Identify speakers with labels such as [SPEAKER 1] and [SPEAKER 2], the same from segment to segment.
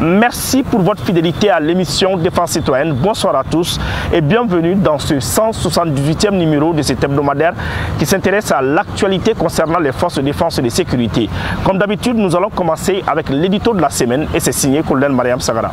[SPEAKER 1] Merci pour votre fidélité à l'émission Défense citoyenne. Bonsoir à tous et bienvenue dans ce 178e numéro de cet hebdomadaire qui s'intéresse à l'actualité concernant les forces de défense et de sécurité. Comme d'habitude, nous allons commencer avec l'édito de la semaine et c'est signé Colonel Mariam Sagara.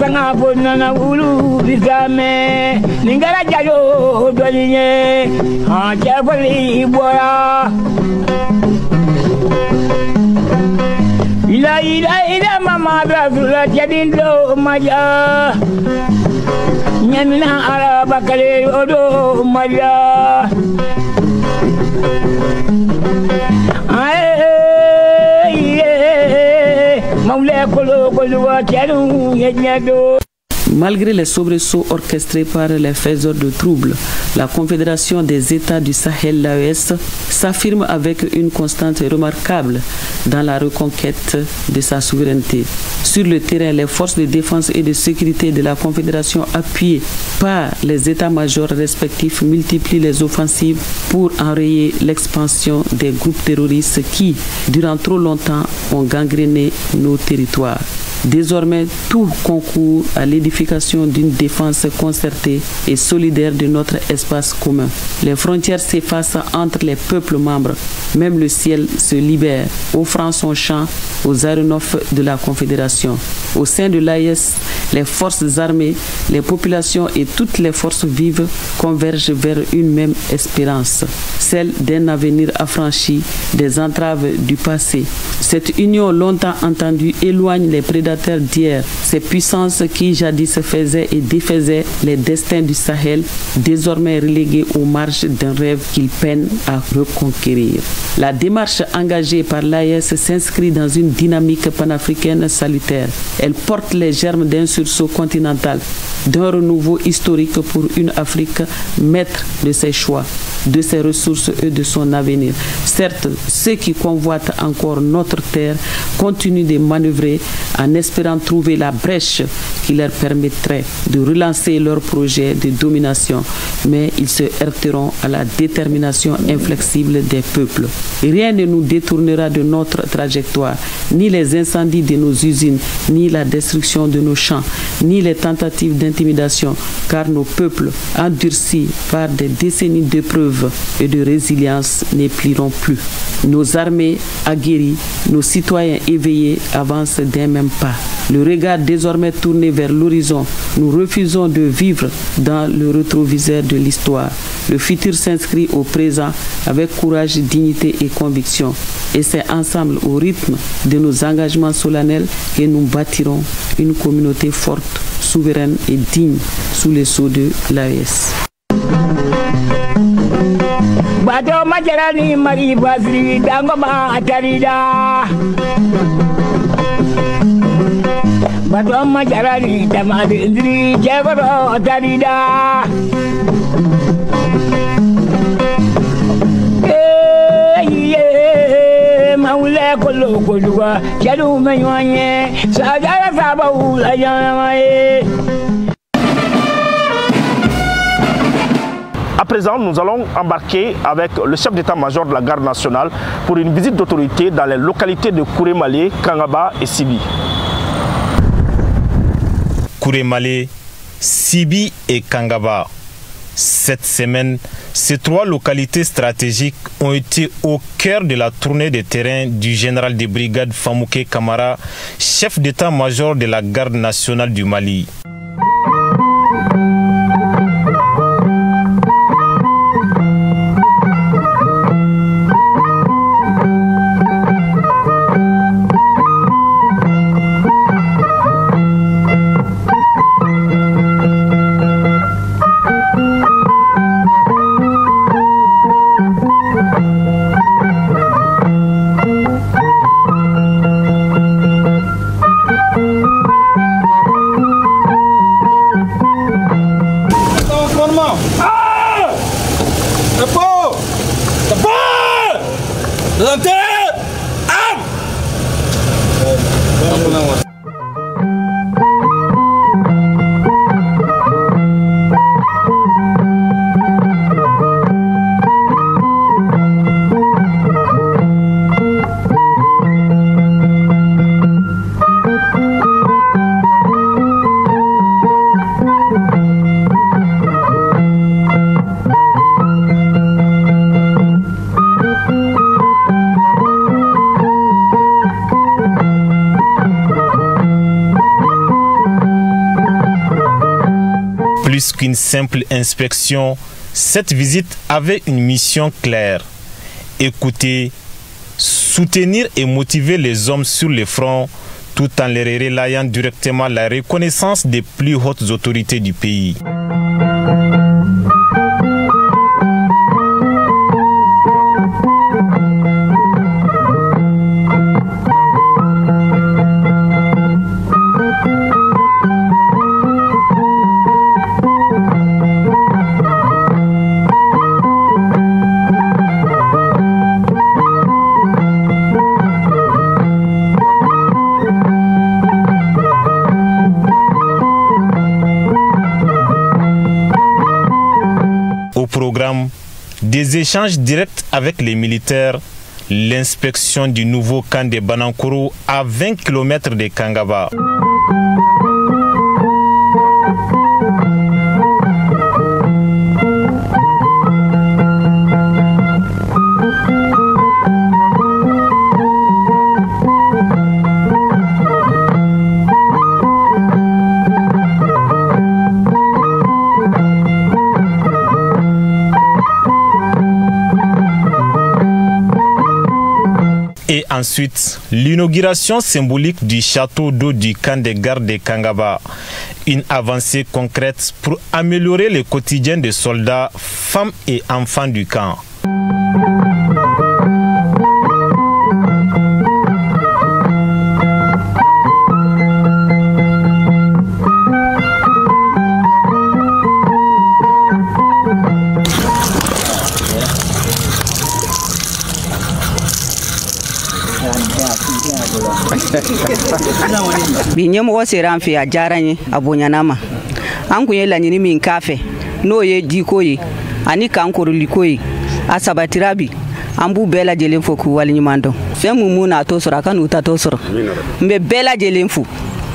[SPEAKER 2] Sanga bonana ulu bisame ningara jayo dolinye ha chefali boya ila mama brazula jadindo maja nyamina araba kale odo maja
[SPEAKER 3] Malgré les soubresauts orchestrés par les faiseurs de troubles, la Confédération des États du Sahel, l'AES, s'affirme avec une constante remarquable dans la reconquête de sa souveraineté. Sur le terrain, les forces de défense et de sécurité de la Confédération, appuyées par les états-majors respectifs, multiplient les offensives pour enrayer l'expansion des groupes terroristes qui, durant trop longtemps, ont gangréné nos territoires. Désormais, tout concourt à l'édification d'une défense concertée et solidaire de notre espace commun. Les frontières s'effacent entre les peuples membres. Même le ciel se libère, offrant son champ aux aéronefs de la Confédération. Au sein de l'AES, les forces armées, les populations et toutes les forces vives convergent vers une même espérance, celle d'un avenir affranchi des entraves du passé. Cette union longtemps entendue éloigne les prédateurs d'hier, ces puissances qui jadis faisaient et défaisaient les destins du Sahel, désormais relégués aux marges d'un rêve qu'ils peinent à reconquérir. La démarche engagée par l'AES s'inscrit dans une dynamique panafricaine salutaire. Elle porte les germes d'un sursaut continental, d'un renouveau historique pour une Afrique maître de ses choix, de ses ressources et de son avenir. Certes, ceux qui convoitent encore notre terre continuent de manœuvrer en espérant trouver la brèche qui leur permettrait de relancer leur projet de domination, mais ils se heurteront à la détermination inflexible des peuples. Rien ne nous détournera de notre trajectoire, ni les incendies de nos usines, ni la destruction de nos champs, ni les tentatives d'intimidation, car nos peuples, endurcis par des décennies d'épreuves et de résilience, ne plieront plus. Nos armées aguerries, nos citoyens éveillés avancent d'un même pas. Le regard désormais tourné vers l'horizon, nous refusons de vivre dans le rétroviseur de l'histoire. Le futur s'inscrit au présent avec courage, dignité et conviction. Et c'est ensemble, au rythme de nos engagements solennels, que nous bâtirons une communauté forte, souveraine et digne sous les sceaux de l'AES.
[SPEAKER 2] Badoma jarani tamadi ndri jebaro tarida maule kolo kolwa jalu menyoanye sajara sabaou ayamae.
[SPEAKER 1] À présent, nous allons embarquer avec le chef d'état-major de la garde nationale pour une visite d'autorité dans les localités de Kouré-Malé, Kangaba et Sibi.
[SPEAKER 4] Kouré-Malé, Sibi et Kangaba. Cette semaine, ces trois localités stratégiques ont été au cœur de la tournée de terrain du général de brigade Famouké Kamara, chef d'état-major de la garde nationale du Mali. Plus qu'une simple inspection, cette visite avait une mission claire. Écouter, soutenir et motiver les hommes sur le front, tout en leur relayant directement la reconnaissance des plus hautes autorités du pays. Programme, des échanges directs avec les militaires, l'inspection du nouveau camp de Banankoro à 20 km de Kangaba. Et ensuite, l'inauguration symbolique du château d'eau du camp de garde de Kangaba. Une avancée concrète pour améliorer le quotidien des soldats, femmes et enfants du camp.
[SPEAKER 5] bi ɲɛmɔgɔ sera an fɛ a diyara n ye a bonyana ma an kun ye laɲini min k'a fɛ n'o ye diko ye ani k'an koroliko ye a sabatira bi an b'u bɛɛ lajɛlen fo k'u waleɲuman dɔn fɛn mun n'a to sɔrɔ a ka n'u ta to sɔrɔ n bɛ bɛɛ lajɛlen fo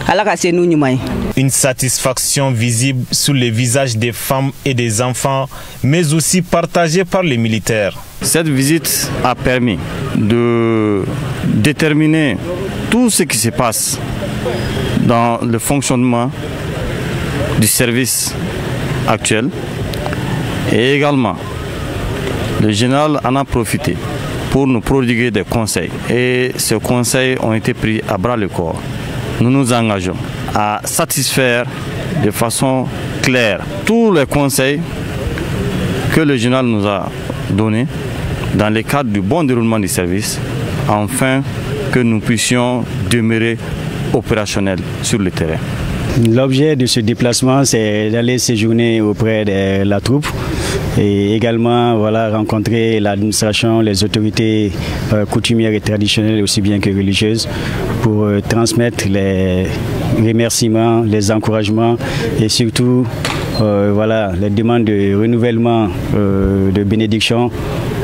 [SPEAKER 5] ala ka se n'u ɲuman ye.
[SPEAKER 4] Une satisfaction visible sur les visages des femmes et des enfants, mais aussi partagée par les militaires.
[SPEAKER 6] Cette visite a permis de déterminer tout ce qui se passe dans le fonctionnement du service actuel. Et également, le général en a profité pour nous prodiguer des conseils. Et ces conseils ont été pris à bras le corps. Nous nous engageons à satisfaire de façon claire tous les conseils que le général nous a donnés dans le cadre du bon déroulement du service, afin que nous puissions demeurer opérationnels sur le terrain.
[SPEAKER 7] L'objet de ce déplacement, c'est d'aller séjourner auprès de la troupe et également rencontrer l'administration, les autorités coutumières et traditionnelles aussi bien que religieuses pour transmettre les remerciements, les encouragements et surtout les demandes de renouvellement de bénédiction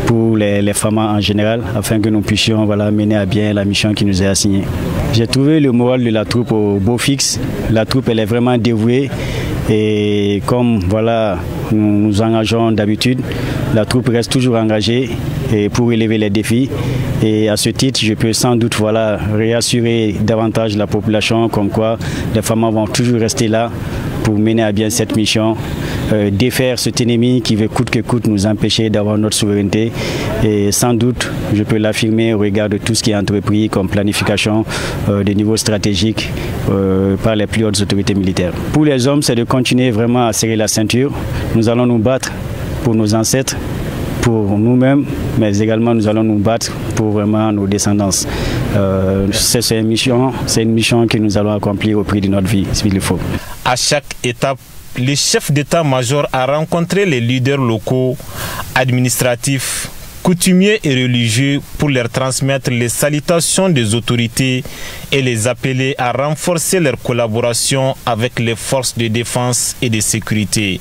[SPEAKER 7] pour les femmes en général, afin que nous puissions mener à bien la mission qui nous est assignée. J'ai trouvé le moral de la troupe au beau fixe. La troupe, elle est vraiment dévouée et comme nous nous engageons d'habitude, la troupe reste toujours engagée et pour relever les défis. Et à ce titre, je peux sans doute réassurer davantage la population comme quoi les femmes vont toujours rester là pour mener à bien cette mission, défaire cet ennemi qui veut coûte que coûte nous empêcher d'avoir notre souveraineté. Et sans doute, je peux l'affirmer au regard de tout ce qui est entrepris comme planification de niveau stratégique par les plus hautes autorités militaires. Pour les hommes, c'est de continuer vraiment à serrer la ceinture. Nous allons nous battre pour nos ancêtres, pour nous-mêmes, mais également nous allons nous battre pour vraiment nos descendants. C'est une mission que nous allons accomplir au prix de notre vie, s'il le faut.
[SPEAKER 4] À chaque étape, le chef d'état-major a rencontré les leaders locaux, administratifs, coutumiers et religieux pour leur transmettre les salutations des autorités et les appeler à renforcer leur collaboration avec les forces de défense et de sécurité.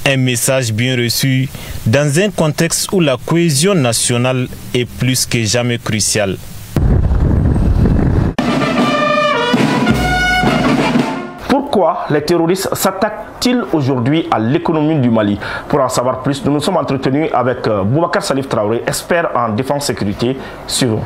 [SPEAKER 4] Un message bien reçu dans un contexte où la cohésion nationale est plus que jamais cruciale.
[SPEAKER 1] Pourquoi les terroristes s'attaquent-ils aujourd'hui à l'économie du Mali? Pour en savoir plus, nous nous sommes entretenus avec Boubacar Salif Traoré, expert en défense et sécurité. Suivons.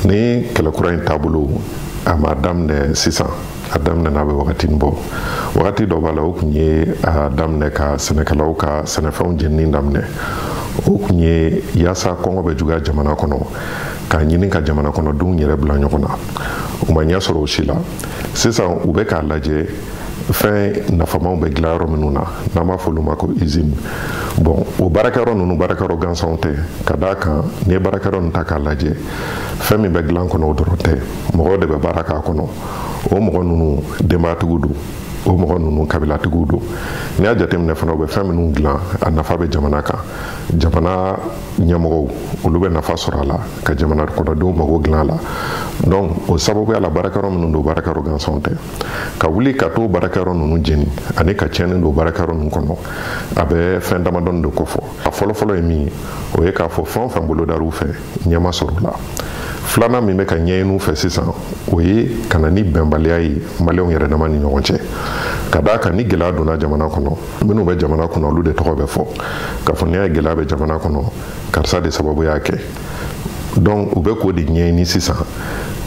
[SPEAKER 8] ni kɛlɛkura in taabolo a ma daminɛ sisan a daminɛ n'a bɛ wagati bɔ wagati dɔ b'a la o kun ye a daminɛ ka sɛnɛkɛlaw ka sɛnɛfɛnw jenini daminɛ o kun ye yaasa kɔngɔ bɛ juguya jamana kɔnɔ k'a ɲini ka jamana kɔnɔdenw yɛrɛ bila ɲɔgɔn na u ma ɲɛ sɔrɔ o si la sisan u bɛ k'a lajɛ fɛn nafamaw bɛ dilan yɔrɔ minnu na n'an b'a fɔ olu ma ko usine bon o baarakɛyɔrɔ ninnu baarakɛyɔrɔ gansanw tɛ ka d'a kan n'i ye baarakɛyɔrɔ ninnu ta k'a lajɛ fɛn min bɛ dilan kɔnɔ o dɔrɔn tɛ mɔgɔw de bɛ baara k'a kɔnɔ o mɔgɔ ninnu denbayatigiw don o mɔgɔ ninnu kabilatigiw don n'i y'a jateminɛ fana u bɛ fɛn minnu dilan a nafa bɛ jamana kan jamana ɲɛmɔgɔw olu bɛ nafa sɔrɔ a la ka jamana kɔnɔdenw mago dilan a la donc o sababuya la baarakɛyɔrɔ minnu don baarakɛyɔrɔ gansanw tɛ ka wuli ka t'o baarakɛyɔrɔ ninnu jeni ani ka tiɲɛni don baarakɛyɔrɔ ninnu kɔnɔ a bɛ fɛn damadɔni de kofɔ a fɔlɔfɔlɔ ye min ye o ye k'a fɔ fɛn o fɛn bolo dar'u fɛ ɲɛma sɔrɔ la filanan min bɛ ka ɲɛɲiniw fɛ sisan o ye ka na ni bɛnbaliya ye maliyɛnw yɛrɛ dama ni ɲɔgɔn cɛ ka d'a kan ni gɛlɛya donna jamana kɔnɔ minnu bɛ jamana kɔnɔ olu de tɔgɔ bɛ fɔ k'a fɔ n'i y'a ye gɛlɛya bɛ jamana kɔnɔ karisa de sababu y'a kɛ donc u bɛ k'o de ɲɛɲini sisan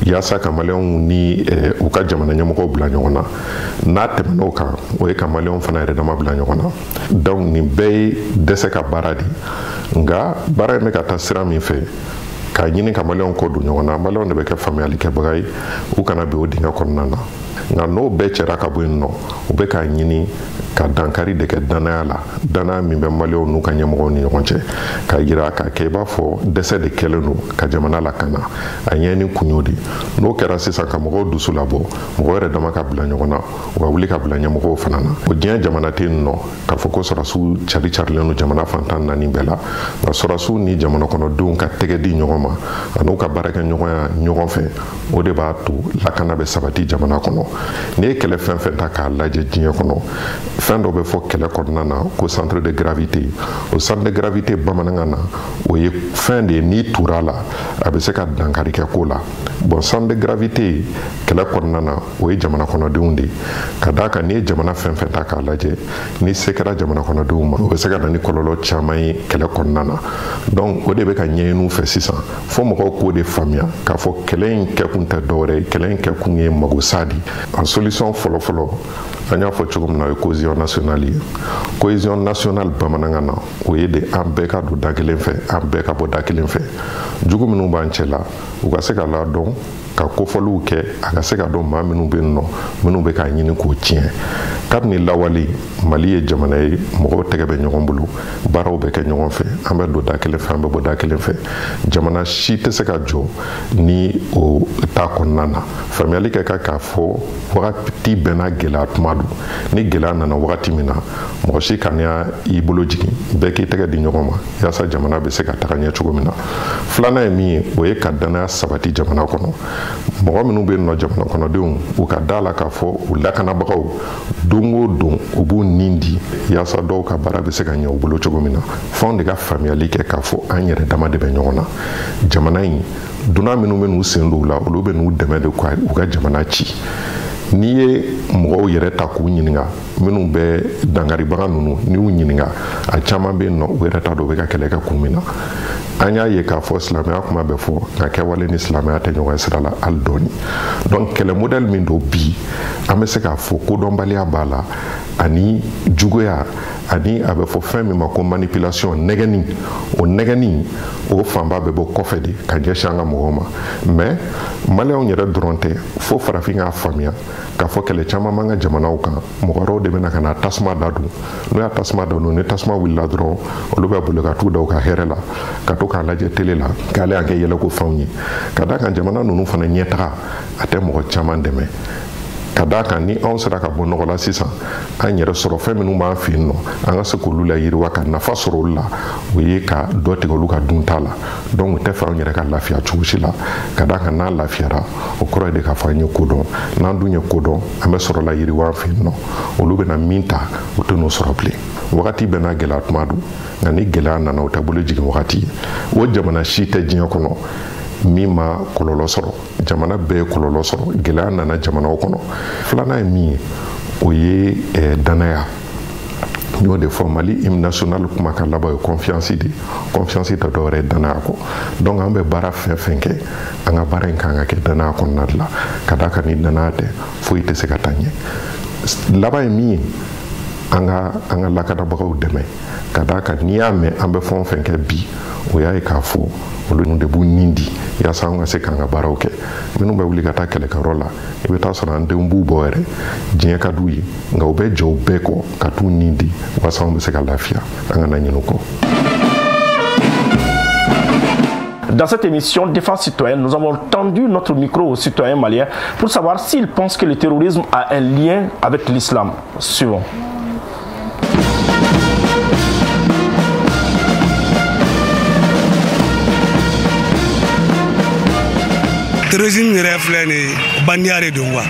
[SPEAKER 8] yaasa ka maliyɛnw ni u ka jamana ɲɛmɔgɔw bila ɲɔgɔn na n'a tɛmɛn'o kan o ye ka maliyɛnw fana yɛrɛ dama bila ɲɔgɔn na donc nin bɛɛ ye dɛsɛ ka baara de nka baara in bɛ ka taa sira min fɛ k'a ɲini ka maliyɛnw kɔ don ɲɔgɔn na maliyɛnw de bɛ kɛ faamuyalikɛbaga ye u kana bin o dingɛ kɔnɔna na nka n'o bɛɛ cɛra ka bɔ yen nɔ u bɛ k'a ɲini ka dankari de kɛ danaya la danaya min bɛ maliyɛnw n'u ka ɲɛmɔgɔw ni ɲɔgɔn cɛ k'a yira k'a kɛ i b'a fɔ dɛsɛ de kɛlen don ka jamana lakana a ɲɛɲini kun y'o de n'o kɛra sisan ka mɔgɔw dusu labɔ mɔgɔ yɛrɛ dama ka bila ɲɔgɔn na u ka wuli ka bila ɲɛmɔgɔw fana na o diɲɛ jamana tɛ yen nɔ k'a fɔ ko sɔrɔsiw cari-carilen don jamana fantan naani bɛɛ la nka sɔrɔsiw ni jamana kɔnɔdenw ka tɛgɛ di ɲɔgɔn ma an'u ka baarakɛɲɔgɔnya ɲɔgɔn fɛ o de b'a to lakana bɛ sabati jamana kɔnɔ n'i ye kɛlɛ fɛn fɛn ta k'a lajɛ diɲɛ kɔnɔ fɛn dɔ bɛ fɔ kɛlɛ kɔnɔna na ko centre de gravité o centre de gravité bamanankan na o ye fɛn de ye n'i tur'a la a bɛ se ka dankari kɛ ko la bon centre de gravité kɛlɛ kɔnɔna na o ye jamana kɔnɔdenw de ye ka d'a kan n'i ye jamana fɛn fɛn ta k'a lajɛ ni se kɛra jamana kɔnɔdenw ma o bɛ se ka na ni kɔlɔlɔ caman ye kɛlɛ kɔnɔna na donc o de bɛ ka ɲɛɲiniw fɛ sisan fo mɔgɔw k'o de faamuya k'a fɔ kɛlɛ in kɛkun tɛ dɔwɛrɛ ye kɛlɛ in kɛkun ye magosa de a solution fɔlɔfɔlɔ an y'a fɔ cogo min na o ye cohésion nationale ye cohésion nationale bamanankan na o ye de an bɛɛ ka don da kelen fɛ an bɛɛ ka bɔ da kelen fɛ jugu minnu b'an cɛ la u ka se ka ladɔn ka kofɔliw kɛ a ka se ka dɔn maa minnu bɛ yen nɔ minnu bɛ k'a ɲini k'o tiɲɛ kabini lawale mali ye jamana ye mɔgɔw tɛgɛ bɛ ɲɔgɔn bolo baaraw bɛ kɛ ɲɔgɔn fɛ an bɛ don da kelen fɛ an bɛ bɔ da kelen fɛ jamana si tɛ se ka jɔ ni o ta kɔnɔna na faamuyali kɛ k'a fɔ wagati bɛɛ n'a gɛlɛya tuma don ni gɛlɛya nana wagati min na mɔgɔ si kan'a i bolo jigin bɛɛ k'i tɛgɛ di ɲɔgɔn ma yaasa jamana bɛ se ka taga ɲɛ cogo min na filanan ye min ye o ye ka danaya sabati jamana kɔnɔ mɔgɔ minnu bɛ yen nɔ jamana kɔnɔdenw u ka da la k'a fɔ u lakanabagaw don o don u b'u nin di yaasa dɔw ka baara bɛ se ka ɲɛ u bolo cogo min na f'anw de ka faamuyali kɛ k'a fɔ an yɛrɛ dama de bɛ ɲɔgɔn na jamana in dunan minnu bɛ n'u sen don u la olu bɛ n'u dɛmɛ de u ka jamana ci n'i ye mɔgɔw yɛrɛ ta k'u ɲininka minnu bɛ dangaribaga ninnu n'i y'u ɲininka a caman bɛ yen nɔ u yɛrɛ t'a dɔn u bɛ ka kɛlɛ kɛ kun min na an y'a ye k'a fɔ silamɛya kuma bɛ fɔ nka kɛwale ni silamɛya tɛ ɲɔgɔn sira la hali dɔɔni donc kɛlɛ modèle min don bi an bɛ se k'a fɔ kodɔnbaliya b'a la ani juguya ani a bɛ fɔ fɛn min ma ko manipulation nɛgɛni o nɛgɛni o fanba bɛ bɔ kɔfɛ de ka ɲɛsin an ka mɔgɔw ma mais maliyɛnw yɛrɛ dɔrɔn tɛ fo farafin k'a faamuya k'a fɔ kɛlɛ caman b'an ka jamanaw kan mɔgɔ wɛrɛw de bɛna ka na tasuma da don n'o y'a tasuma da don ni tasuma wulila dɔrɔn olu bɛ boli ka t'u da u ka hɛrɛ la ka to k'a lajɛ tele la k'ale y'a kɛ yɛlɛko fɛnw ye ka d'a kan jamana ninnu fana ɲɛtaga a tɛ mɔgɔ caman dɛmɛ ka d'a kan ni anw sera ka bɔ nɔgɔ la sisan an yɛrɛ sɔrɔ fɛn minnu b'an fɛ yen nɔ an ka se k'olu la yiriwa ka nafa sɔrɔ olu la o ye ka dɔ tigɛ olu ka dunta la donc o tɛ fɛ anw yɛrɛ ka lafiya cogo si la ka d'a kan n'an lafiyara o kɔrɔ ye de k'a fɔ an ye kodɔn n'an dun ye kodɔn an bɛ sɔrɔ la yiriwa an fɛ yen nɔ olu bɛna min ta o tɛ n'o sɔrɔ bilen wagati bɛɛ n'a gɛlɛya tuma don nka ni gɛlɛya nana o tɛ bolo jigin wagati ye o jamana si tɛ diɲɛ kɔnɔ min ma kɔlɔlɔ sɔrɔ jamana bɛɛ ye kɔlɔlɔ sɔrɔ gɛlɛya nana jamanaw kɔnɔ filanan ye min ye o ye danaya Nous des fois Mali hymne national kuma ka laba confiance ta dore dana ko donc ambe bara fenke anga bara nkanga ke dana ko nadla kadaka ni dana te foite se katanye laba mi anga lakada bako deme kadaka ni ame ambe fon fenke bi o ya ka fo olu nu de bu nindi ya sa nga se kanga bara oke minu be wuli kata kele karola e be ta so na ndembu boere dien ka duyi nga obe jo beko ka tu nindi wa sa mbe se ka lafia anga na nyinuko.
[SPEAKER 1] Dans cette émission Défense citoyenne, nous avons tendu notre micro aux citoyens maliens pour savoir s'ils pensent que le terrorisme a un lien avec l'islam. Suivons.
[SPEAKER 9] Terrorisme reflète bandiare dongwa.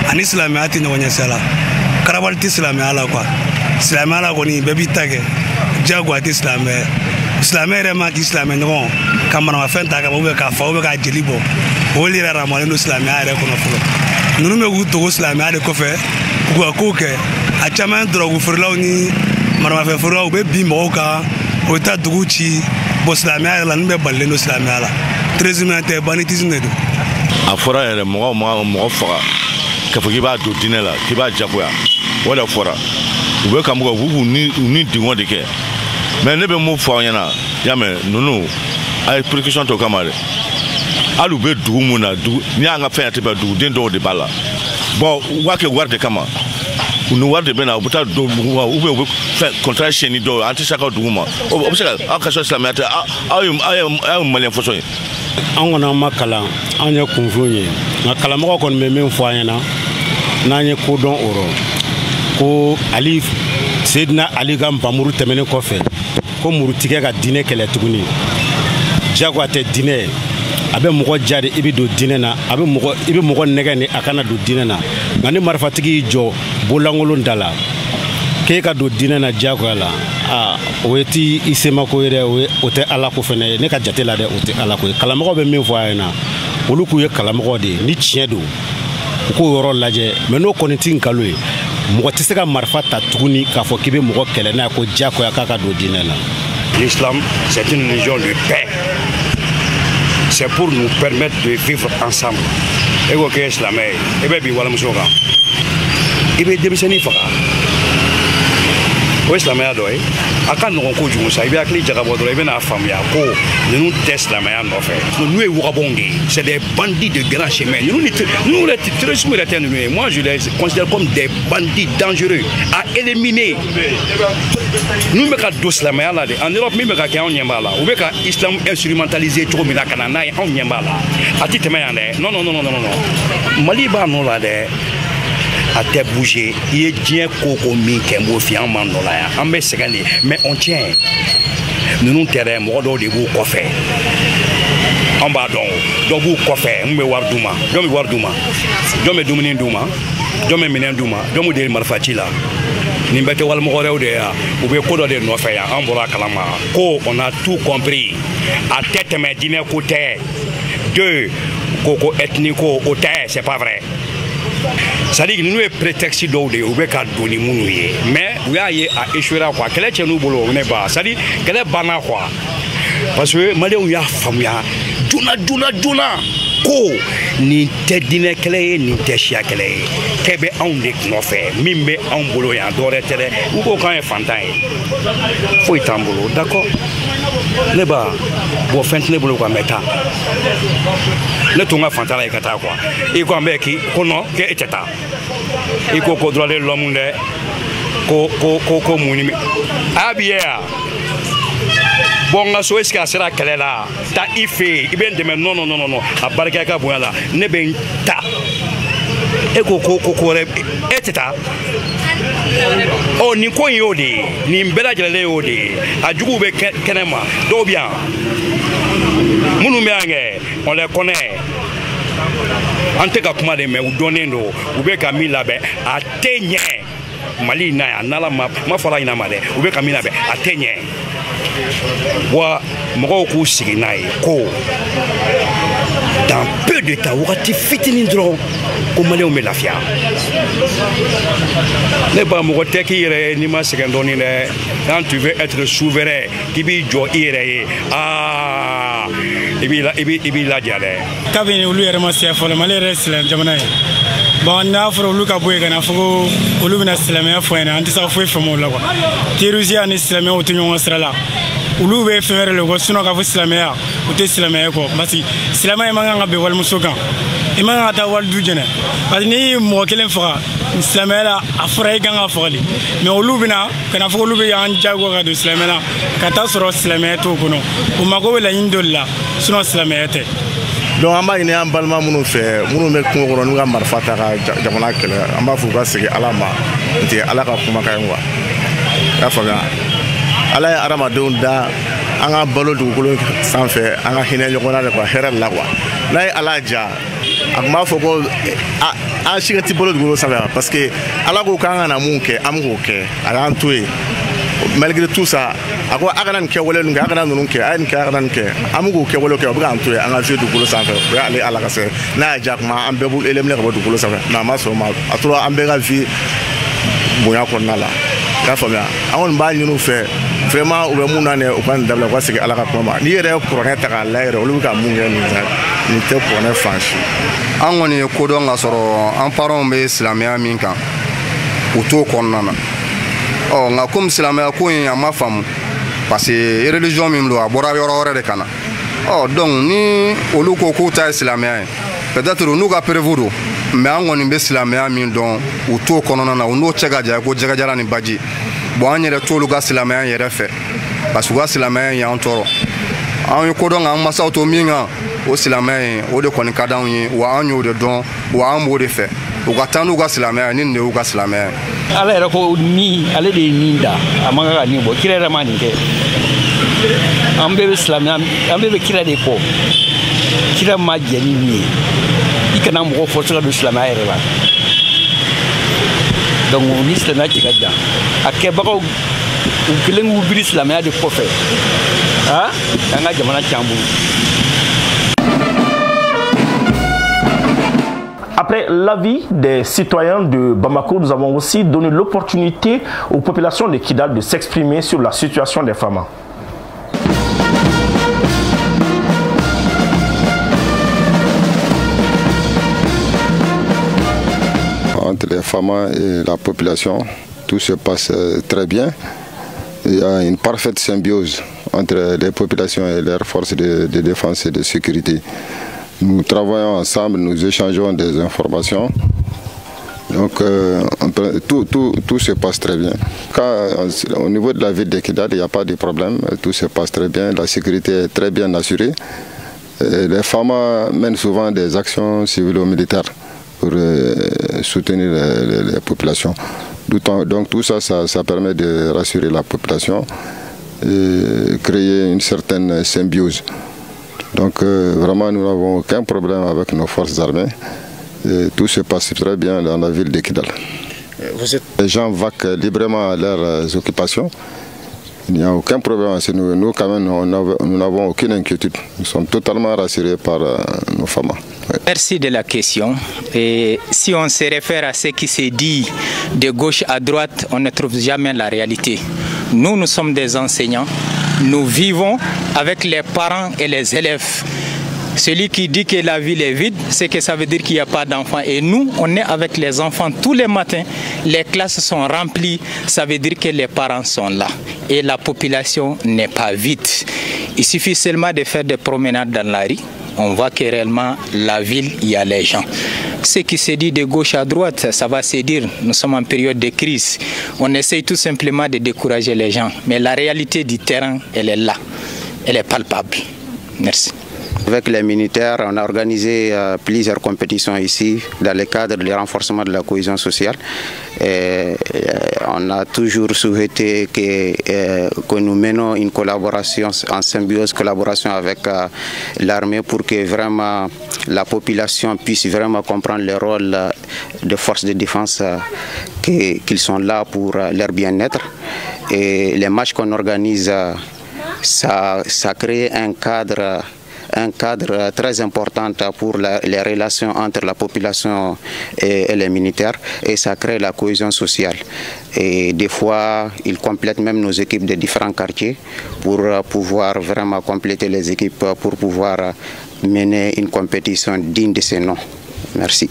[SPEAKER 9] Ani islam ati na wanya sala. Karabalti islam ala kwa. Islam ala ko ni bebi tage. Jago ati islam. Islam re ma islam no. Kamara ma fenta ka bo ka fa bo ka jelibo. Oli ra ramale no islam ara ko no fulo. Nunu me guto islam ara ko fe. Ko ko ke a chama drogu furlaw ni mara ma fe furlaw be bi mo ka o ta duguchi bo islam ara la nbe balle no islam ala. Terrorisme ate banditisme do.
[SPEAKER 10] A fɔra yɛrɛ mɔgɔ faga k'a fɔ k'i b'a don diinɛ la k'i b'a jagoya o de fɔra u bɛ ka mɔgɔ k'u ni dingɔn de kɛ mais ne bɛ mun fɔ aw ɲɛna y'a mɛn ninnu a ye précaution to kama dɛ hali u bɛ dugu mun na n'i y'an ka fɛn yɛrɛ tɛ bɛn duguden dɔw de b'a la bon u b'a kɛ wari de kama u ni wari de bɛ na u bɛ taa don dugu ma ou bien u bɛ fɛn contrat siyɛnni dɔw an tɛ se ka dugu ma o bɛ se ka aw ka sɔrɔ silamɛya tɛ aw ye maliyɛn fɔsɔn ye.
[SPEAKER 11] An kɔni ma kalan an ye kunfin ye nka kalamɔgɔ kɔni bɛ min fɔ an ɲɛna n'an ye ko dɔn o rɔ ko ali Seydina Ali ka npamuru tɛmɛnen kɔfɛ ko murutigɛ ka diinɛ kɛlɛ tuguni jagoya tɛ diinɛ a bɛ mɔgɔ ja de i bɛ don diinɛ na i bɛ mɔgɔ nɛgɛ ni a kana don diinɛ na nka ni marifatigi y'i jɔ bolaŋolon da la k'e ka don diinɛ na jagoya la o ye ti i semako ye dɛ o tɛ ala ko fɛnɛ ye ne ka jate la dɛ o tɛ ala ko ye kalamɔgɔ bɛ min fɔ a ɲɛna olu k'u ye kalamɔgɔ de ye ni tiɲɛ don u k'o yɔrɔ lajɛ mais n'o kɔni tɛ nkalon ye mɔgɔ tɛ se ka marifa ta tuguni k'a fɔ k'i bɛ mɔgɔ kɛlɛ n'a ye ko jagoya k'a ka don diinɛ na.
[SPEAKER 12] L'islam, c'est une religion de paix. C'est pour nous permettre de vivre ensemble. Et ko kɛ silamɛ ye i bɛ bi walimuso kan i bɛ denmisɛnnin faga o ye silamɛya dɔ ye a ka nɔgɔn kojugu sa i bɛ hakili jagabɔ dɔrɔn i bɛna faamuya ko ninnu tɛ silamɛya nɔfɛ ninnu ye wagabɔnw de ye c'est des bandits de grand chemin ninnu le terrorisme yɛrɛ tɛ ninnu ye moi je les considère comme des bandits dangereux à éliminer ninnu bɛ ka don silamɛya la de en Europe min bɛ ka kɛ anw ɲɛ b'a la u bɛ ka islam instrumentaliser cogo min na ka na n'a ye anw ɲɛ b'a la a tɛ tɛmɛ yan dɛ non Mali b'a nɔ la dɛ a tɛ bouger i ye diɲɛ ko min kɛ n b'o f'i an ma nɔ la yan an bɛ sɛgɛn de mais on tient ninnu tɛ dɛ mɔgɔ dɔw de b'u kɔfɛ an b'a dɔn dɔw b'u kɔfɛ n bɛ wari d'u ma jɔn bɛ wari d'u ma jɔn bɛ dumuni d'u ma jɔn bɛ minɛn d'u ma jɔn b'u deli marifa ci la nin bɛɛ tɛ walimɔgɔ wɛrɛw de yan u bɛ ko dɔ de nɔfɛ yan an bɔra kalama ko on a tout compris a tɛ tɛmɛ diinɛ ko tɛ deux ko ethnie ko o tɛ c'est pas vrai. C'est-à-dire nous est prétexte dɔw de u bɛ ka don ni minnu ye mais u y'a ye a échoué quoi kɛlɛ cɛ n'u bolo ne ba c'est-à-dire kɛlɛ banna quoi parce que maliyɛnw y'a faamuya joona ko nin tɛ diinɛ kɛlɛ ye nin tɛ siya kɛlɛ ye kɛ bɛ anw de nɔfɛ min bɛ anw bolo yan dɔwɛrɛ tɛ dɛ u ko k'an ye fantan ye foyi t'an bolo d'accord ne ba bon fɛn tɛ ne bolo quoi mais taa ne tun ka fantan la i ka taa quoi i ko an bɛ ki ko non k'e tɛ taa i ko droit de l'homme dɛ ko mun ni a b'i ye yan bon n ka so est ce que a sera kɛlɛ la taa i fɛ yen i bɛ n dɛmɛ non a barika ka bonya la ne bɛ n ta e ko wɛrɛ e tɛ taa nin ko in y'o de ye nin bɛɛ lajɛlen y'o de ye a juguw bɛ kɛnɛ ma dɔw bɛ yan minnu bɛ yan kɛ on les connaît an tɛ ka kuma de mɛ u dɔnnen don u bɛ ka min labɛn a tɛ ɲɛ Mali in na yan n'Ala ma fɔra ɲinɛ ma dɛ u bɛ ka min labɛn a tɛ ɲɛ wa mɔgɔw k'u sigi n'a ye ko dans peu de temps wagati fitinin dɔrɔn ko maliyɛnw bɛ lafiya ne ba mɔgɔ tɛ k'i yɛrɛ n'i ma sɛgɛn dɔɔni dɛ quand tu veux être souverain k'i b'i jɔ i yɛrɛ ye i b'i laja dɛ
[SPEAKER 13] kabini olu yɛrɛ ma se fɔlɔ Mali yɛrɛ ye silamɛ jamana ye bon n'a fɔra olu ka bɔ yen ka na fɔ ko olu bɛna silamɛya fɔ yen an tɛ se ka foyi faamu o la quoi terrorisme ni silamɛyaw tɛ ɲɔgɔn sira la olu bɛ fɛn wɛrɛ le ko sinon k'a fɔ silamɛya o tɛ silamɛya kɔ parce que silamɛya man kan ka bɛn walimuso kan i man kan ka taa wali du jɛnɛ parce que n'i ye mɔgɔ kelen faga silamɛya la a fɔra i kan ka fagali mais olu bɛna ka na fɔ olu bɛ y'an jago ka don silamɛya la ka taa sɔrɔ silamɛya t'o kɔnɔ o mago bɛ laɲini dɔ de la sinon silamɛya tɛ.
[SPEAKER 14] Donc an b'a ɲini an balima minnu fɛ minnu bɛ kungo kɔnɔ n'u ka marifa ta ka jamana kɛlɛ an b'a fɔ u ka segin Ala ma n tɛ Ala ka kumakan ye quoi i y'a faamuya Ala ye adamadenw da an ka balo dugukolo sanfɛ an ka hinɛ ɲɔgɔn na de quoi hɛrɛ la quoi n'a ye Ala ja a tun b'a fɔ ko an si ka ti balo dugukolo sanfɛ parce que Ala ko k'an ka na mun kɛ an bɛ k'o kɛ a y'an to yen malgré tout ça a ko a kana nin kɛwale ninnu kɛ a kana ninnu kɛ a ye nin kɛ a kana nin kɛ an bɛ k'o kɛwale kɛ o bɛ k'an to yen an ka vie dugukolo sanfɛ o y'ale Ala ka sɛ n'a y'a ja kuma an bɛɛ b'u éliminer ka bɔ dugukolo sanfɛ mais a ma sɔn o ma a tora an bɛɛ ka vie bonya kɔnɔna la i y'a faamuya an kɔni b'a ɲini u fɛ vraiment u bɛ mun na u ka nin dabila u ka segin Ala ka kuma ma n'i yɛrɛ ye kuranɛ ta k'a lajɛ yɛrɛ olu bɛ ka mun kɛ nin tɛ kuranɛ fan si.
[SPEAKER 15] An kɔni ye kodɔn ka sɔrɔ an parents bɛ silamɛya min kan u t'o kɔnɔna na nka komi silamɛya ko in a ma faamu parce que religion min don a bɔra yɔrɔ wɛrɛ de ka na donc ni olu ko k'u ta ye silamɛya ye peut-être n'u ka prévu don mais an kɔni bɛ silamɛya min dɔn u t'o kɔnɔna na u n'o cɛ ka jan ko jɛgɛjara ni baji bon an yɛrɛ t'olu ka silamɛya yɛrɛ fɛ parce que u ka silamɛya y'an tɔɔrɔ an ye kodɔn k'an masaw to min kan o silamɛya ye o de kɔni ka d'anw ye wa an y'o de dɔn wa an b'o de fɛ u ka taa n'u ka silamɛya ni nin de y'u ka silamɛya ye.
[SPEAKER 2] Ala yɛrɛ ko ni ale de ye nin da a man kan ka nin bɔ kira yɛrɛ ma nin kɛ an bɛɛ bɛ silamɛya an bɛɛ bɛ kira de kɔ kira ma jɛ ni min ye i kana mɔgɔ forcer ka don silamɛya yɛrɛ la donc ni silamɛya cɛ ka jan a kɛbagaw u kelen k'u biri silamɛya de kɔfɛ an ka jamana can bolo.
[SPEAKER 1] Après l'avis des citoyens de Bamako, nous avons aussi donné l'opportunité aux populations de Kidal de s'exprimer sur la situation des femmes.
[SPEAKER 16] Entre les femmes et la population, tout se passe très bien. Il y a une parfaite symbiose entre les populations et leurs forces de défense et de sécurité. Nous travaillons ensemble, nous échangeons des informations. Donc tout se passe très bien. Au niveau de la ville de Kidal, il n'y a pas de problème, tout se passe très bien, la sécurité est très bien assurée. Et les femmes mènent souvent des actions civilo-militaires pour soutenir les populations. Donc tout ça, ça permet de rassurer la population et créer une certaine symbiose. Donc vraiment nous n'avons aucun problème avec nos forces armées. Et tout se passe très bien dans la ville de Kidal. Les gens vaquent librement à leurs occupations. Il n'y a aucun problème. Nous quand même, nous n'avons aucune inquiétude. Nous sommes totalement rassurés par nos femmes. Ouais.
[SPEAKER 17] Merci de la question. Et si on se réfère à ce qui s'est dit de gauche à droite, on ne trouve jamais la réalité. Nous sommes des enseignants. Nous vivons avec les parents et les élèves. Celui qui dit que la ville est vide, c'est que ça veut dire qu'il n'y a pas d'enfants. Et nous, on est avec les enfants tous les matins. Les classes sont remplies, ça veut dire que les parents sont là. Et la population n'est pas vide. Il suffit seulement de faire des promenades dans la rue. On voit que réellement, la ville, il y a les gens. Ce qui se dit de gauche à droite, ça va se dire, nous sommes en période de crise. On essaye tout simplement de décourager les gens. Mais la réalité du terrain, elle est là. Elle est palpable. Merci.
[SPEAKER 18] Avec les militaires, on a organisé plusieurs compétitions ici dans le cadre du renforcement de la cohésion sociale. Et on a toujours souhaité que nous menons une collaboration en symbiose, collaboration avec l'armée pour que vraiment la population puisse vraiment comprendre le rôle des forces de défense, qu'ils sont là pour leur bien-être. Et les matchs qu'on organise, ça crée un cadre un cadre très important pour les relations entre la population et les militaires, et ça crée la cohésion sociale. Et des fois, ils complètent même nos équipes de différents quartiers pour pouvoir vraiment compléter les équipes pour pouvoir mener une compétition digne de ce nom. Merci.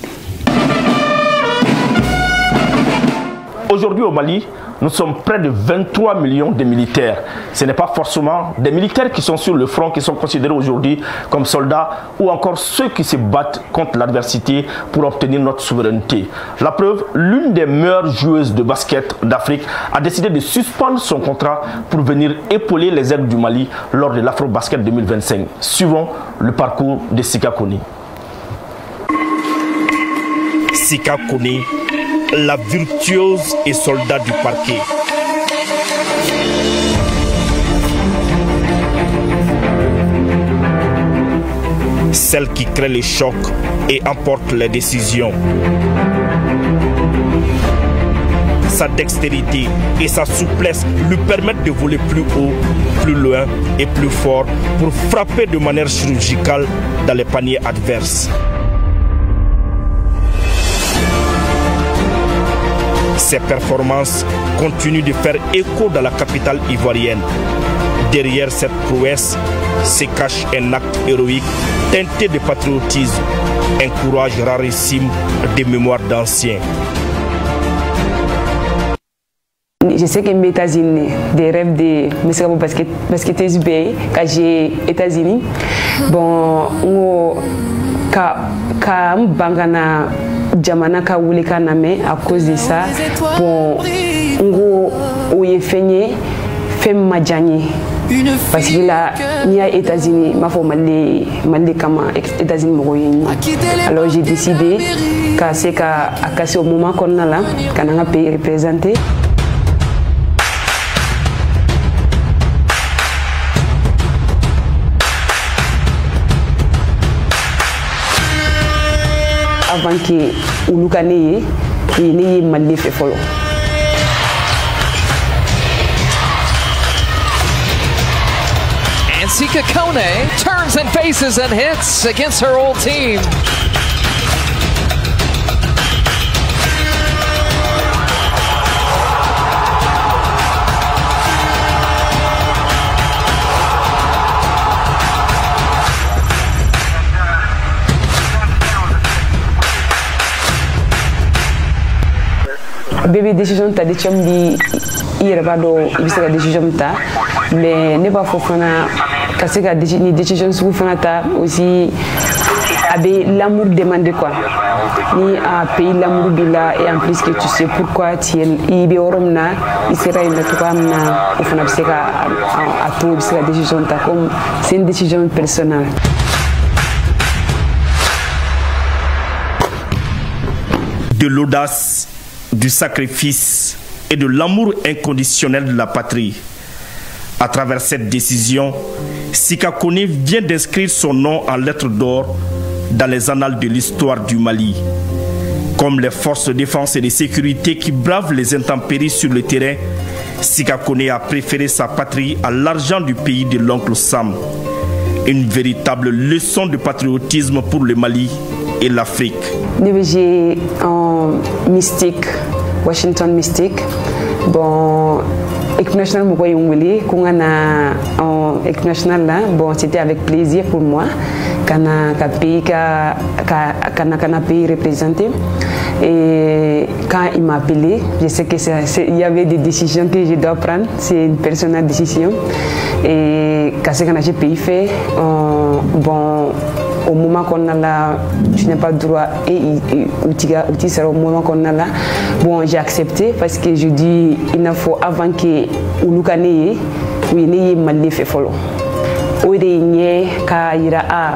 [SPEAKER 1] Aujourd'hui au Mali, nous sommes près de 23 millions de militaires. Ce n'est pas forcément des militaires qui sont sur le front, qui sont considérés aujourd'hui comme soldats, ou encore ceux qui se battent contre l'adversité pour obtenir notre souveraineté. La preuve, l'une des meilleures joueuses de basket d'Afrique a décidé de suspendre son contrat pour venir épauler les aides du Mali lors de l'Afro-Basket 2025. Suivons le parcours de Sika Kone. Sika Kone, la virtuose et soldat du parquet. Celle qui crée les chocs et emporte les décisions. Sa dextérité et sa souplesse lui permettent de voler plus haut, plus loin et plus fort pour frapper de manière chirurgicale dans les paniers adverses. Ses performances continuent de faire écho dans la capitale ivoirienne. Derrière cette prouesse se cache un acte héroïque teinté de patriotisme, un courage rarissime des mémoires d'anciens.
[SPEAKER 19] Je sais que mes États-Unis, des rêves de me basketteuse quand j'ai États-Unis. Bon, ka bangana jamana ka wuli ka name à cause de ça. Bon, ngo oye fenye fem majani. Parce que là, il y a États-Unis, ma femme m'a kama États-Unis mogoyeni. Alors j'ai décidé qu'à casser au moment qu'on a là, qu'on a un pays représenté. Avant que Ulukane y Mali fait follow.
[SPEAKER 20] And Sika Kone turns and faces and hits against her old team.
[SPEAKER 19] Bébé décision ta de chambi irabado ibisa décision ta mais ne pas fofana parce que ni décision sou fana ta aussi avec l'amour demandé quoi ni à pays l'amour bila et en plus que tu sais pourquoi tu es ibe oromna il sera une autre na au fana c'est à tout c'est décision ta comme c'est une décision personnelle.
[SPEAKER 1] De l'audace, du sacrifice et de l'amour inconditionnel de la patrie. À travers cette décision, Sika Kone vient d'inscrire son nom en lettres d'or dans les annales de l'histoire du Mali. Comme les forces de défense et de sécurité qui bravent les intempéries sur le terrain, Sika Kone a préféré sa patrie à l'argent du pays de l'oncle Sam. Une véritable leçon de patriotisme pour le Mali et l'Afrique.
[SPEAKER 19] J'ai un Mystique, Washington Mystique. Bon, équipe nationale équipe nationale là, bon, c'était avec plaisir pour moi. Kana pays représenté. Et quand il m'a appelé, je sais qu'il y avait des décisions que je dois prendre. C'est une personnelle décision. Et quand j'ai pays fait, bon. Au moment qu'on a là, tu n'as pas le droit et tu seras au moment qu'on a là. Bon, j'ai accepté parce que je dis il faut avant que Ulukane oui ne Mali fait follow. Ode nye ka ira a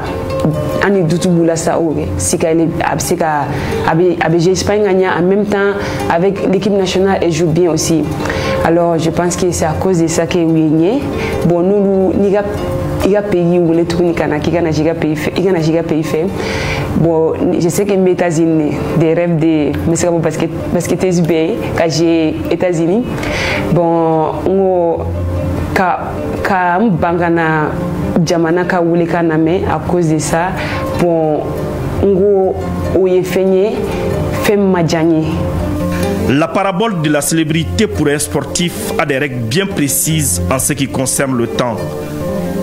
[SPEAKER 19] ani dutu bula sa oge sika Espagne en même temps avec l'équipe nationale elle joue bien aussi. Alors je pense que c'est à cause de ça que oui bon nous il y a pays où les trucs pays fait. Bon, je sais que mes États-Unis, des rêves de basketteuse quand j'ai États-Unis. Bon, ka bangana jamana ka wulika na me à cause de ça bon ngo oye fenye fem majani.
[SPEAKER 1] La parabole de la célébrité pour un sportif a des règles bien précises en ce qui concerne le temps.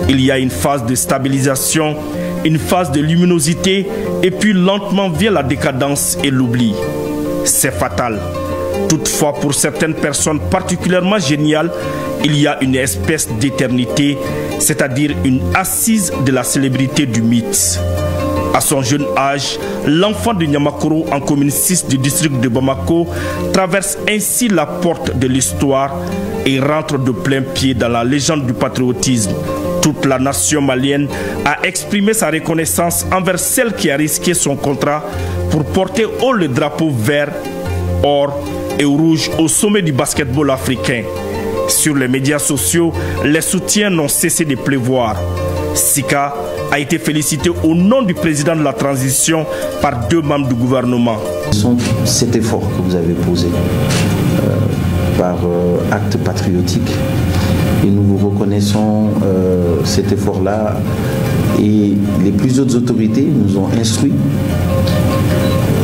[SPEAKER 1] Il y a une phase de stabilisation, une phase de luminosité et puis lentement vient la décadence et l'oubli. C'est fatal. Toutefois, pour certaines personnes particulièrement géniales, il y a une espèce d'éternité, c'est-à-dire une assise de la célébrité du mythe. À son jeune âge, l'enfant de Nyamakoro en commune 6 du district de Bamako traverse ainsi la porte de l'histoire et rentre de plein pied dans la légende du patriotisme. Toute la nation malienne a exprimé sa reconnaissance envers celle qui a risqué son contrat pour porter haut le drapeau vert, or et rouge au sommet du basketball africain. Sur les médias sociaux, les soutiens n'ont cessé de pleuvoir. Sika a été félicité au nom du président de la transition par 2 membres du gouvernement.
[SPEAKER 21] Cet effort que vous avez posé par acte patriotique, et nous vous reconnaissons cet effort-là, et les plus hautes autorités nous ont instruit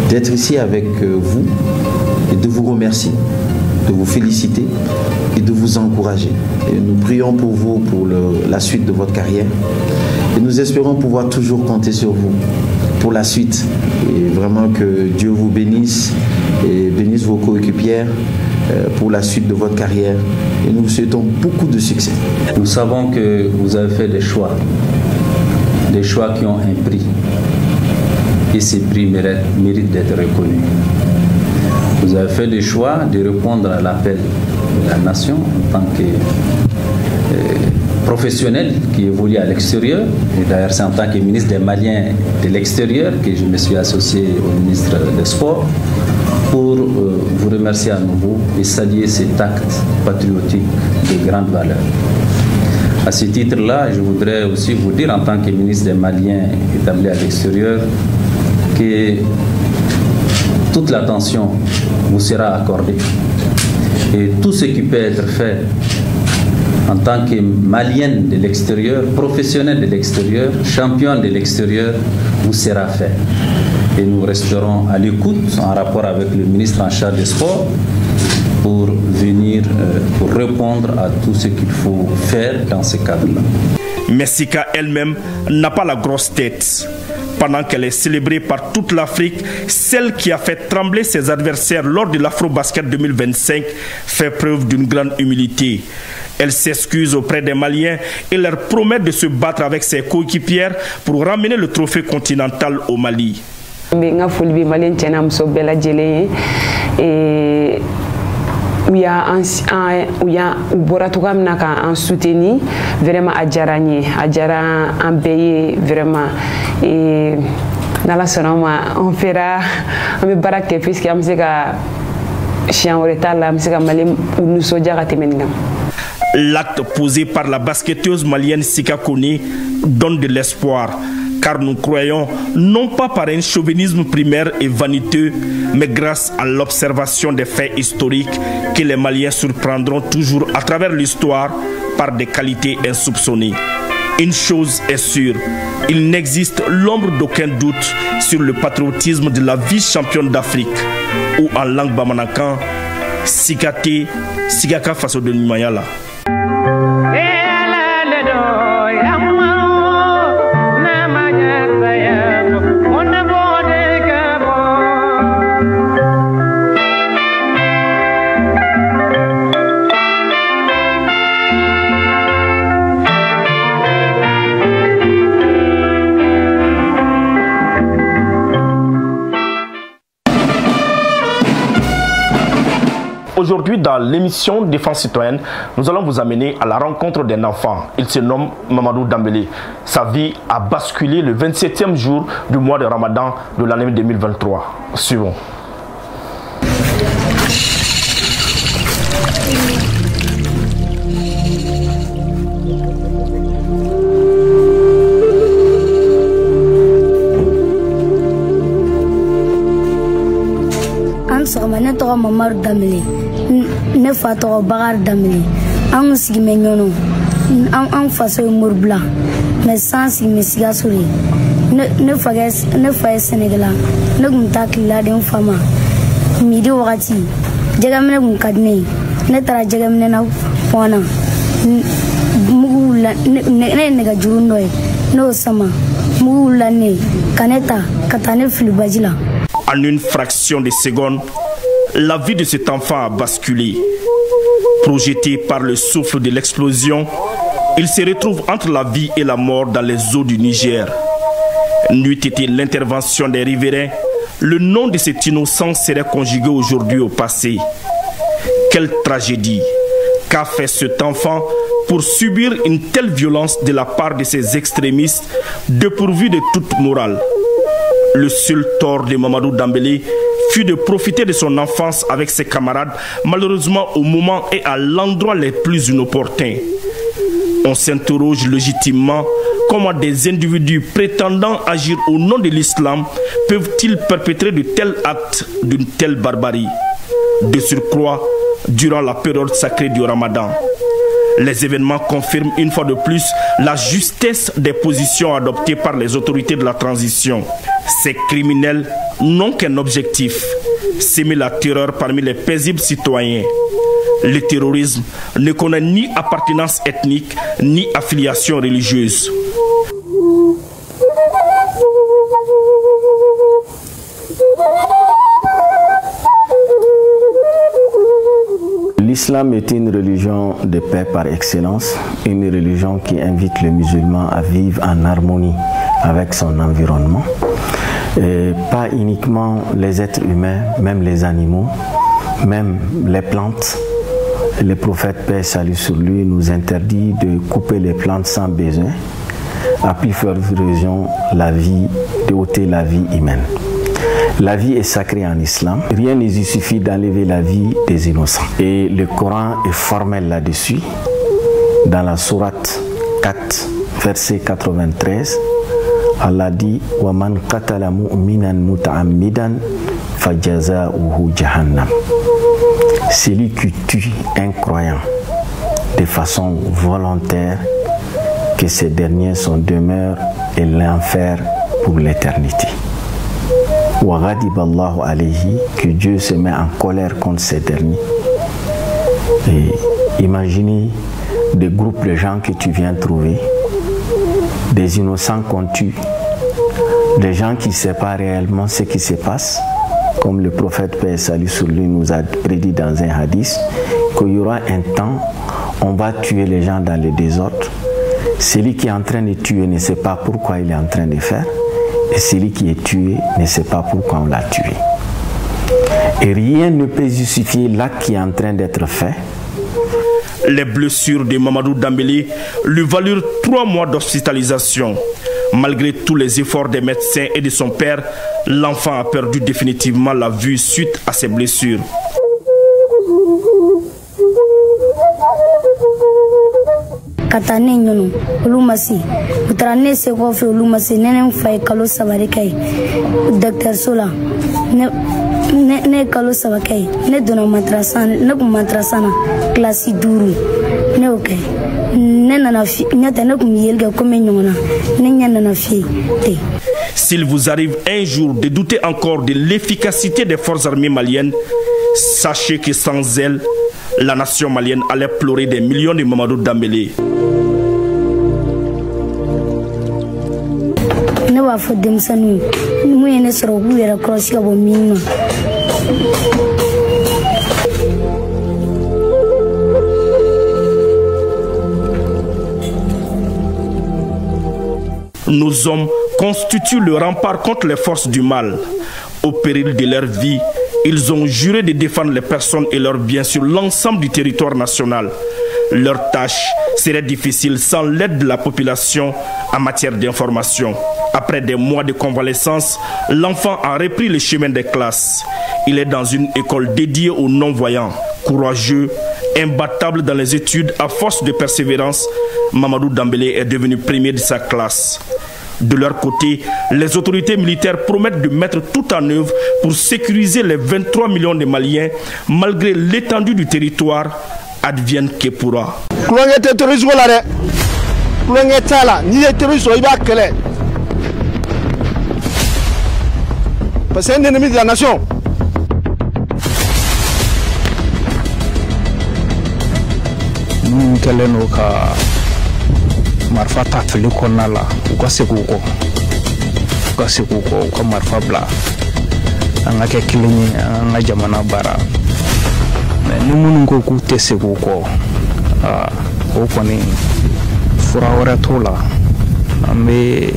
[SPEAKER 21] d'être ici avec vous et de vous remercier, de vous féliciter et de vous encourager. Et nous prions pour vous pour la suite de votre carrière et nous espérons pouvoir toujours compter sur vous pour la suite. Et vraiment que Dieu vous bénisse et bénisse vos coéquipières pour la suite de votre carrière. Et nous vous souhaitons beaucoup de succès.
[SPEAKER 22] Nous savons que vous avez fait des choix qui ont un prix. Et ces prix méritent d'être reconnus. Vous avez fait le choix de répondre à l'appel de la nation en tant que professionnel qui évolue à l'extérieur. Et d'ailleurs, c'est en tant que ministre des Maliens de l'extérieur que je me suis associé au ministre des Sports pour vous remercier à nouveau et saluer cet acte patriotique de grande valeur. À ce titre-là, je voudrais aussi vous dire en tant que ministre des Maliens établi à l'extérieur que toute l'attention vous sera accordée et tout ce qui peut être fait en tant que malienne de l'extérieur, professionnelle de l'extérieur, championne de l'extérieur, vous sera fait. Et nous resterons à l'écoute en rapport avec le ministre en charge des sports pour venir, pour répondre à tout ce qu'il faut faire dans ce cadre-là.
[SPEAKER 1] Mais Sika elle-même n'a pas la grosse tête. Pendant qu'elle est célébrée par toute l'Afrique, celle qui a fait trembler ses adversaires lors de l'Afro-Basket 2025 fait preuve d'une grande humilité. Elle s'excuse auprès des Maliens et leur promet de se battre avec ses coéquipières pour ramener le trophée continental au Mali.
[SPEAKER 19] En soutenu vraiment à Djarani, en payer vraiment et dans la sonoma on fera on baraka puisque am seka chien au retard là am seka malé nous soja gatemenga.
[SPEAKER 1] L'acte posé par la basketteuse malienne Sika Kone donne de l'espoir, car nous croyons non pas par un chauvinisme primaire et vaniteux, mais grâce à l'observation des faits historiques que les Maliens surprendront toujours à travers l'histoire par des qualités insoupçonnées. Une chose est sûre, il n'existe l'ombre d'aucun doute sur le patriotisme de la vice-championne d'Afrique, ou en langue bamanakan, Sikate, Sigaka Faso de Nimayala. Aujourd'hui, dans l'émission Défense citoyenne, nous allons vous amener à la rencontre d'un enfant. Il se nomme Mamadou Dambélé. Sa vie a basculé le 27e jour du mois de Ramadan de l'année 2023. Suivons.
[SPEAKER 23] Ne tɔgɔ Mamadu Dambélé, ne fa tɔgɔ Bakari Dambélé. An sigi mɛ ɲɔnɔ.
[SPEAKER 3] en façon Mourbla, mais sans Messiga Souri. Ne fais Sénégal, ne guntak la d'un fama. Midi Wati, Jagamne Gunkadne, Netra Jagamne na Wana. Mugula nega Jurunoy, no sama, Mugula ne, Kaneta, Katane Filibajila.
[SPEAKER 1] En une fraction de seconde, la vie de cet enfant a basculé. Projeté par le souffle de l'explosion, il se retrouve entre la vie et la mort dans les eaux du Niger. N'eût été l'intervention des riverains, le nom de cet innocent serait conjugué aujourd'hui au passé. Quelle tragédie qu'a fait cet enfant pour subir une telle violence de la part de ces extrémistes dépourvus de toute morale. Le seul tort de Mamadou Dambélé fut de profiter de son enfance avec ses camarades, malheureusement au moment et à l'endroit les plus inopportuns. On s'interroge légitimement comment des individus prétendant agir au nom de l'islam peuvent-ils perpétrer de tels actes d'une telle barbarie, de surcroît durant la période sacrée du Ramadan. Les événements confirment une fois de plus la justesse des positions adoptées par les autorités de la transition. Ces criminels n'ont qu'un objectif, s'aimer la terreur parmi les paisibles citoyens. Le terrorisme ne connaît ni appartenance ethnique ni affiliation religieuse.
[SPEAKER 21] L'islam est une religion de paix par excellence, une religion qui invite le musulman à vivre en harmonie avec son environnement. Et pas uniquement les êtres humains, même les animaux, même les plantes. Le prophète, paix et salut sur lui, nous interdit de couper les plantes sans besoin, à plus forte raison de ôter la vie humaine. La vie est sacrée en islam. Rien ne suffit d'enlever la vie des innocents. Et le Coran est formel là-dessus. Dans la sourate 4, verset 93, Allah dit « Waman qatala mu'minan muta'ammidan fajaza'uhu jahannam » Celui qui tue un croyant de façon volontaire, que ces derniers sont demeure et l'enfer pour l'éternité. Que Dieu se met en colère contre ces derniers. Et imaginez des groupes de gens que tu viens trouver, des innocents qu'on tue, des gens qui ne savent pas réellement ce qui se passe, comme le prophète paix et salut sur lui nous a prédit dans un hadith, qu'il y aura un temps, on va tuer les gens dans le désordre. Celui qui est en train de tuer ne sait pas pourquoi il est en train de faire. Et celui qui est tué ne sait pas pourquoi on l'a tué. Et rien ne peut justifier l'acte qui est en train d'être fait.
[SPEAKER 1] Les blessures de Mamadou Dambélé lui valurent 3 mois d'hospitalisation. Malgré tous les efforts des médecins et de son père, l'enfant a perdu définitivement la vue suite à ses blessures.
[SPEAKER 3] Katane nyono ulumasi utrane se kofi ulumasi nene fay kalo sabare kay docteur Sola ne kalo sabakay ne dona matrasana ne kum matrasana classe duru ne okay ne nana fi nyata ne kum yelga comme nyona ne nyana fi te.
[SPEAKER 1] S'il vous arrive un jour de douter encore de l'efficacité des forces armées maliennes, sachez que sans elles, la nation malienne allait pleurer des millions de Mamadou Dambélé. Nos hommes constituent le rempart contre les forces du mal. Au péril de leur vie, ils ont juré de défendre les personnes et leurs biens sur l'ensemble du territoire national. Leur tâche serait difficile sans l'aide de la population en matière d'information. Après des mois de convalescence, l'enfant a repris le chemin des classes. Il est dans une école dédiée aux non-voyants. Courageux, imbattable dans les études, à force de persévérance, Mamadou Dambélé est devenu premier de sa classe. De leur côté, les autorités militaires promettent de mettre tout en œuvre pour sécuriser les 23 millions de Maliens, malgré l'étendue du territoire, advienne que pourra.
[SPEAKER 5] Parce que c'est un ennemi de la nation.
[SPEAKER 6] Nous allons marfa tafili kɔnɔna la u ka segin u kɔ u ka marfa bila an ka kɛ kelen ye an ka jamana baara mais ni minnu ko k'u tɛ segin u kɔ o kɔni fura wɛrɛ t'o la an bɛ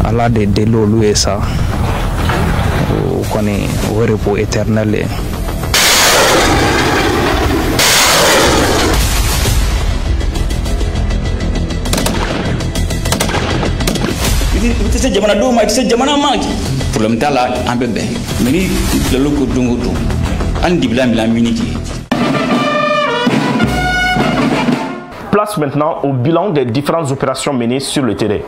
[SPEAKER 6] ala de deli olu ye sa o kɔni o repos éternel ye.
[SPEAKER 23] I tɛ se jamanadenw ma i tɛ se jamana ma problème t'a la an bɛ bɛn mais ni bilalo ko don o don hali ni dibila bila minute.
[SPEAKER 1] Place maintenant au bilan des différentes opérations menées sur le terrain.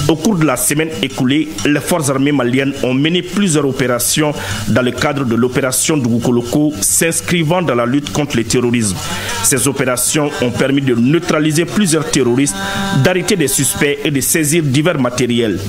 [SPEAKER 1] Au cours de la semaine écoulée, les forces armées maliennes ont mené plusieurs opérations dans le cadre de l'opération Dugukoloko s'inscrivant dans la lutte contre le terrorisme. Ces opérations ont permis de neutraliser plusieurs terroristes, d'arrêter des suspects et de saisir divers matériels.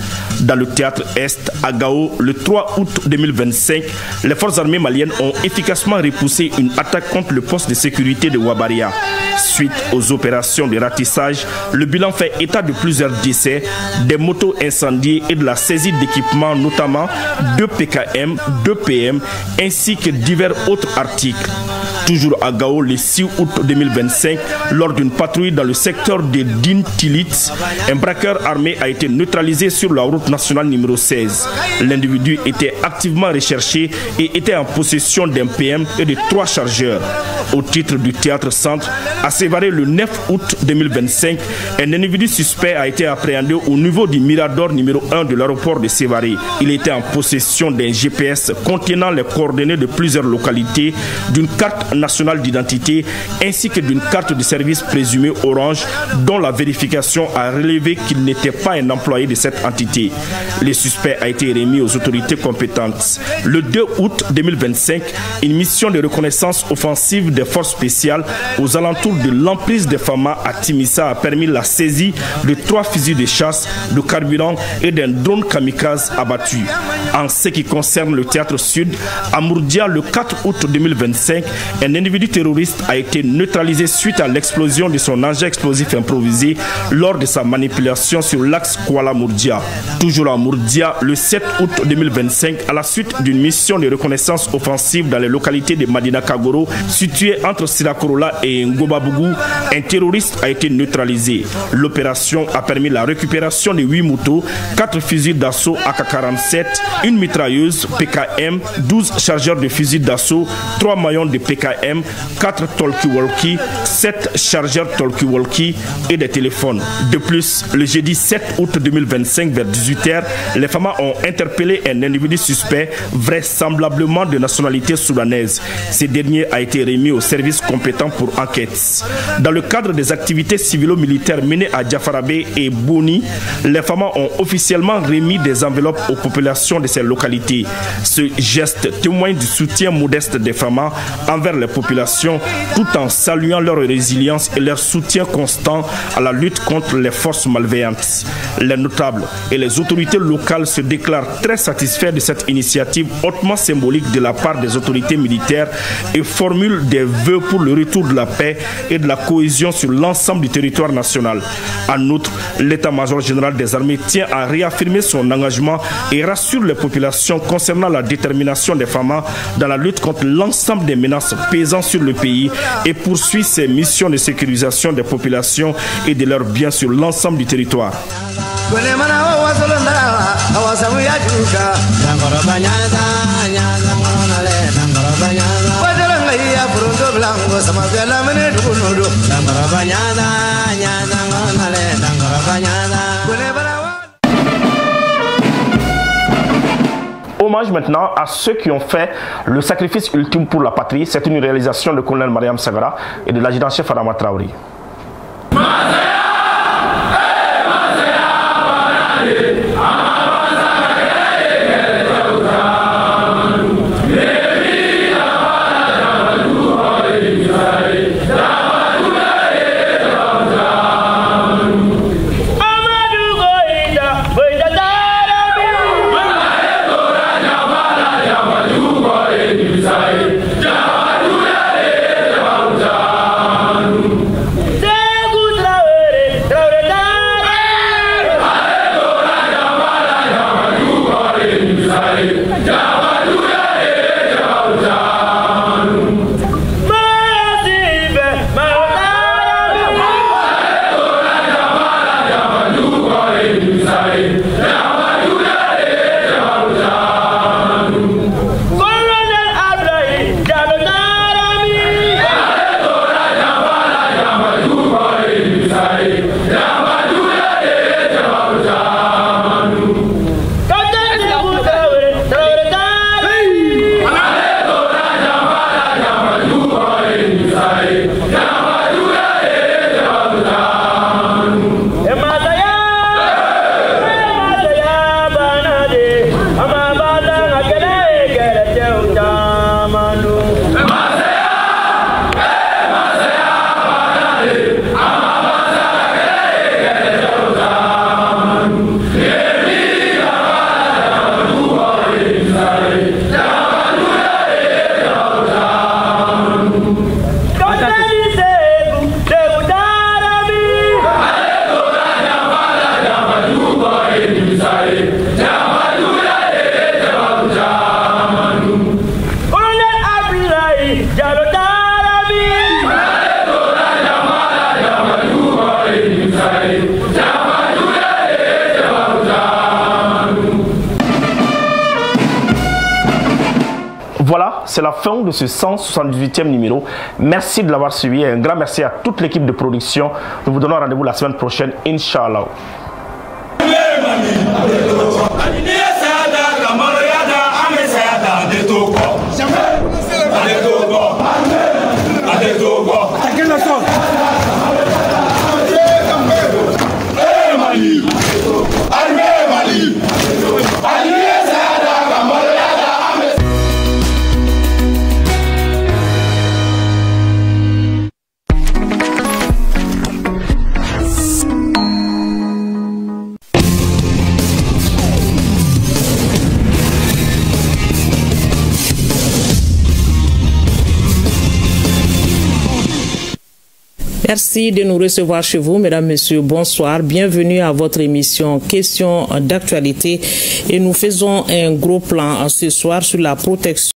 [SPEAKER 1] Dans le théâtre Est, à Gao, le 3 août 2025, les forces armées maliennes ont efficacement repoussé une attaque contre le poste de sécurité de Wabaria. Suite aux opérations de ratissage, le bilan fait état de plusieurs décès, des motos incendiées et de la saisie d'équipements, notamment 2 PKM, 2 PM, ainsi que divers autres articles. Toujours à Gao, le 6 août 2025, lors d'une patrouille dans le secteur de Din-Tilitz, un braqueur armé a été neutralisé sur la route nationale numéro 16. L'individu était activement recherché et était en possession d'un PM et de 3 chargeurs. Au titre du théâtre centre, à Sévaré le 9 août 2025, un individu suspect a été appréhendé au niveau du Mirador numéro 1 de l'aéroport de Sévaré. Il était en possession d'un GPS contenant les coordonnées de plusieurs localités, d'une carte nationale d'identité ainsi que d'une carte de service présumée Orange dont la vérification a relevé qu'il n'était pas un employé de cette entité. Le suspect a été remis aux autorités compétentes. Le 2 août 2025, une mission de reconnaissance offensive des forces spéciales aux alentours de l'emprise de Fama à Timissa a permis la saisie de 3 fusils de chasse, de carburant et d'un drone kamikaze abattu. En ce qui concerne le théâtre sud, à Mourdia le 4 août 2025, un individu terroriste a été neutralisé suite à l'explosion de son engin explosif improvisé lors de sa manipulation sur l'axe Kuala-Mourdia. Toujours à Mourdia, le 7 août 2025, à la suite d'une mission de reconnaissance offensive dans les localités de Madina Kagoro, situées entre Sirakorola et Ngobabougou, un terroriste a été neutralisé. L'opération a permis la récupération de 8 motos, 4 fusils d'assaut AK-47, une mitrailleuse PKM, 12 chargeurs de fusils d'assaut, 3 maillons de PKM, 4 talkie-walkie, 7 chargeurs talkie-walkie et des téléphones. De plus, le jeudi 7 août 2025 vers 18h, les FAMA ont interpellé un individu suspect vraisemblablement de nationalité soudanaise. Ce dernier a été remis au service compétent pour enquête. Dans le cadre des activités civilo-militaires menées à Diafarabé et Boni, les FAMA ont officiellement remis des enveloppes aux populations de ces localités. Ce geste témoigne du soutien modeste des FAMA envers les populations tout en saluant leur résilience et leur soutien constant à la lutte contre les forces malveillantes. Les notables et les autorités locales se déclarent très satisfaits de cette initiative hautement symbolique de la part des autorités militaires et formulent des vœux pour le retour de la paix et de la cohésion sur l'ensemble du territoire national. En outre, l'état-major général des armées tient à réaffirmer son engagement et rassure les populations concernant la détermination des FAMA dans la lutte contre l'ensemble des menaces pesant sur le pays et poursuit ses missions de sécurisation des populations et de leurs biens sur l'ensemble du territoire. Hommage maintenant à ceux qui ont fait le sacrifice ultime pour la patrie. C'est une réalisation de colonel Mariam Sagara et de l'adjudant-chef Adama Traoré.
[SPEAKER 24] Yeah.
[SPEAKER 1] c'est la fin de ce 178e numéro. Merci de l'avoir suivi et un grand merci à toute l'équipe de production. Nous vous donnons rendez-vous la semaine prochaine, Inch'Allah.
[SPEAKER 4] Merci de nous recevoir chez vous, mesdames, messieurs. Bonsoir. Bienvenue à votre émission Questions d'actualité. Et nous faisons un gros plan ce soir sur la protection